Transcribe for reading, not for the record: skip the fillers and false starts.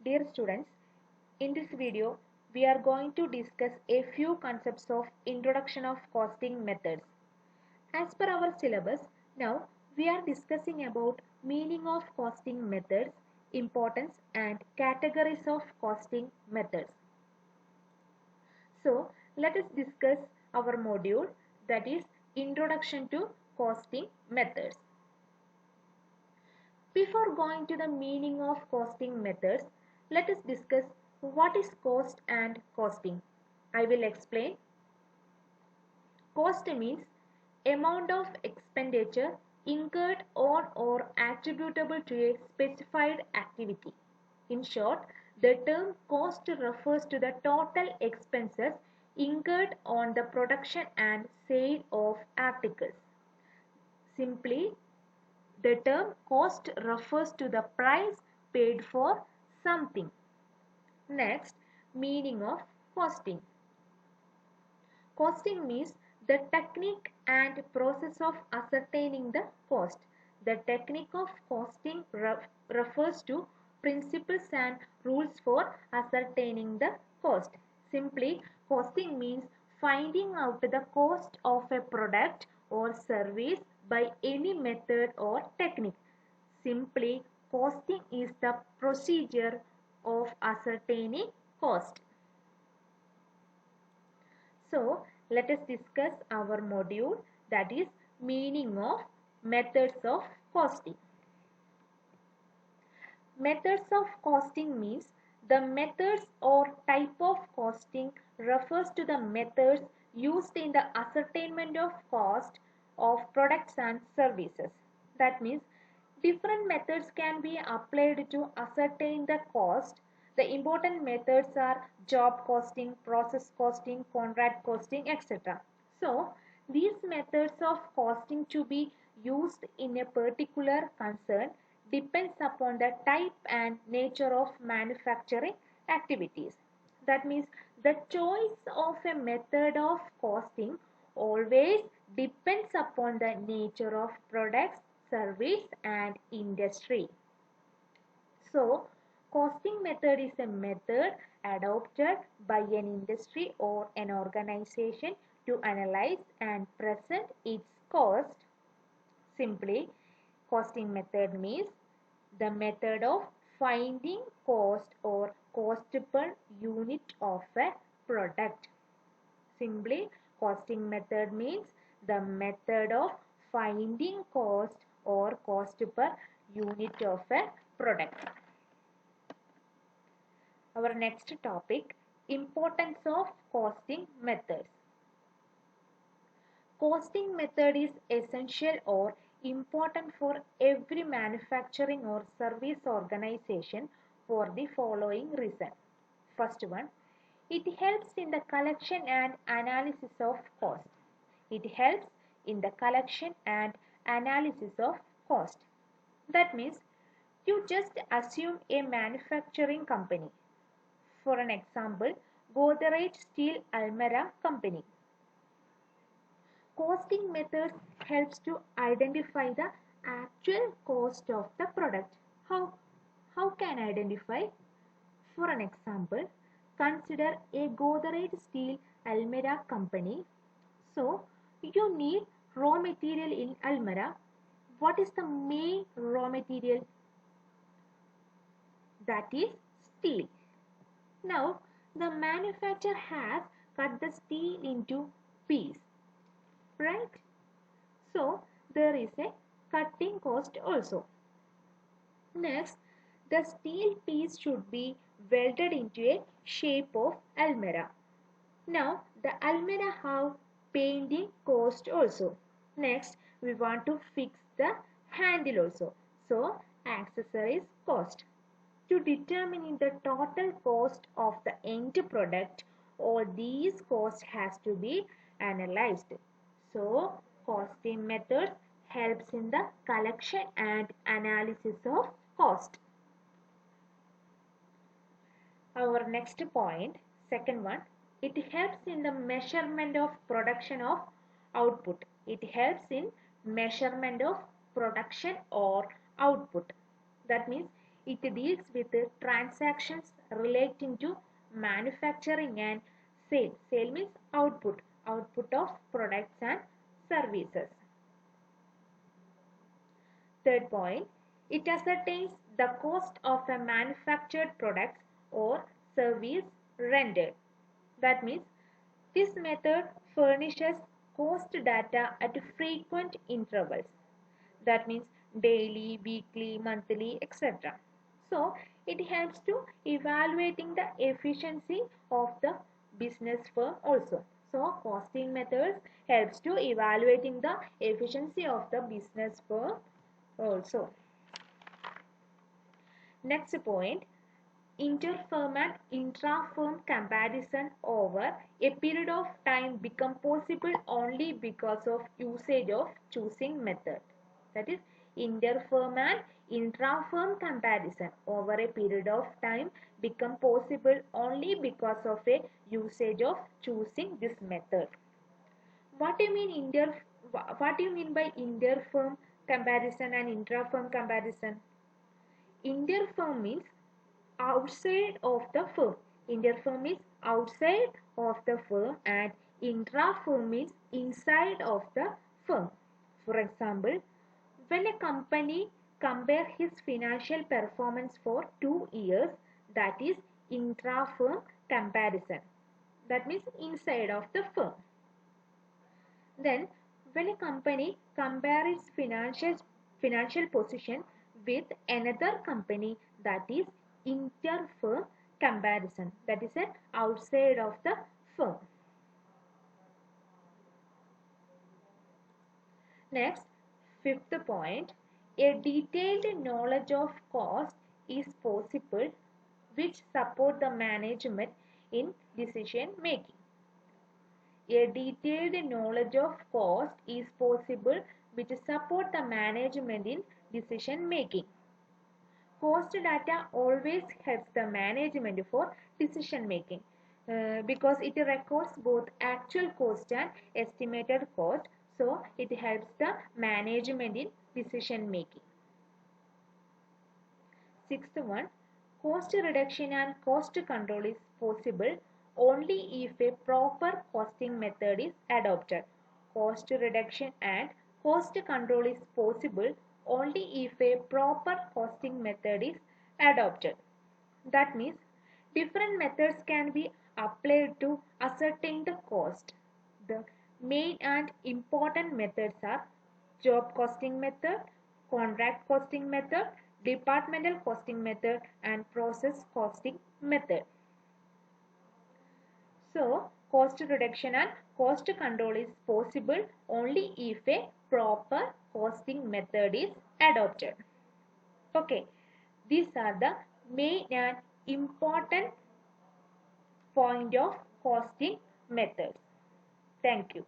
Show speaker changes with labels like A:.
A: Dear students, in this video we are going to discuss a few concepts of introduction of costing methods. As per our syllabus, now we are discussing about meaning of costing methods, importance and categories of costing methods. So let us discuss our module, that is Introduction to Costing Methods. Before going to the meaning of costing methods, let us discuss what is cost and costing. I will explain. Cost means amount of expenditure incurred on or attributable to a specified activity. In short, the term cost refers to the total expenses incurred on the production and sale of articles. Simply, the term cost refers to the price paid for something. Next, meaning of costing. Costing means the technique and process of ascertaining the cost. The technique of costing refers to principles and rules for ascertaining the cost. Simply, costing means finding out the cost of a product or service by any method or technique. Simply, costing is the procedure of ascertaining cost. So, let us discuss our module, that is meaning of methods of costing. Methods of costing means the methods or type of costing refers to the methods used in the ascertainment of cost of products and services. That means different methods can be applied to ascertain the cost. The important methods are job costing, process costing, contract costing, etc. So, these methods of costing to be used in a particular concern depends upon the type and nature of manufacturing activities. That means the choice of a method of costing always depends upon the nature of products, service and industry. So, costing method is a method adopted by an industry or an organization to analyze and present its cost. Simply, costing method means the method of finding cost or cost per unit of a product. Simply, costing method means the method of finding cost or cost per unit of a product. Our next topic, importance of costing methods. Costing method is essential or important for every manufacturing or service organization for the following reason. First one, it helps in the collection and analysis of cost. It helps in the collection and analysis of cost. That means you just assume a manufacturing company. For an example, Godrej Steel Almera Company. Costing methods helps to identify the actual cost of the product. How can I identify? For an example, consider a Godrej Steel Almera company. So, you need raw material in Almera. What is the main raw material? That is steel. Now, the manufacturer has cut the steel into pieces, right? So, there is a cutting cost also. Next, the steel piece should be welded into a shape of almirah. Now, the almirah have painting cost also. Next, we want to fix the handle also. So, accessories cost. To determine the total cost of the end product, all these costs has to be analyzed. So, costing methods helps in the collection and analysis of cost. Our next point, second one, it helps in the measurement of production of output. It helps in measurement of production or output. That means It deals with transactions relating to manufacturing and sale. Sale means output, output of products and services. Third point, it ascertains the cost of a manufactured product or service rendered. That means this method furnishes cost data at frequent intervals. That means daily, weekly, monthly, etc. So it helps to evaluating the efficiency of the business firm also. So costing methods helps to evaluating the efficiency of the business firm also. Next point, interfirm and intra-firm comparison over a period of time become possible only because of usage of choosing method. That is, interfirm and intra-firm comparison over a period of time become possible only because of a usage of choosing this method. What do you mean what do you mean by interfirm comparison and intra-firm comparison? Interfirm means outside of the firm. Interfirm is outside of the firm and intra-firm is inside of the firm. For example, when a company compare his financial performance for 2 years, that is intra-firm comparison. That means inside of the firm. Then, when a company compares its financial position with another company, that is inter-firm comparison. That is an outside of the firm. Next, fifth point, a detailed knowledge of cost is possible which support the management in decision making. A detailed knowledge of cost is possible which support the management in decision making. Cost data always helps the management for decision making because it records both actual cost and estimated cost. So it helps the management in decision making. Sixth one, cost reduction and cost control is possible only if a proper costing method is adopted. Cost reduction and cost control is possible only if a proper costing method is adopted. That means different methods can be applied to ascertain the cost. The main and important methods are job costing method, contract costing method, departmental costing method, and process costing method. So, cost reduction and cost control is possible only if a proper costing method is adopted. Okay, these are the main and important point of costing methods. Thank you.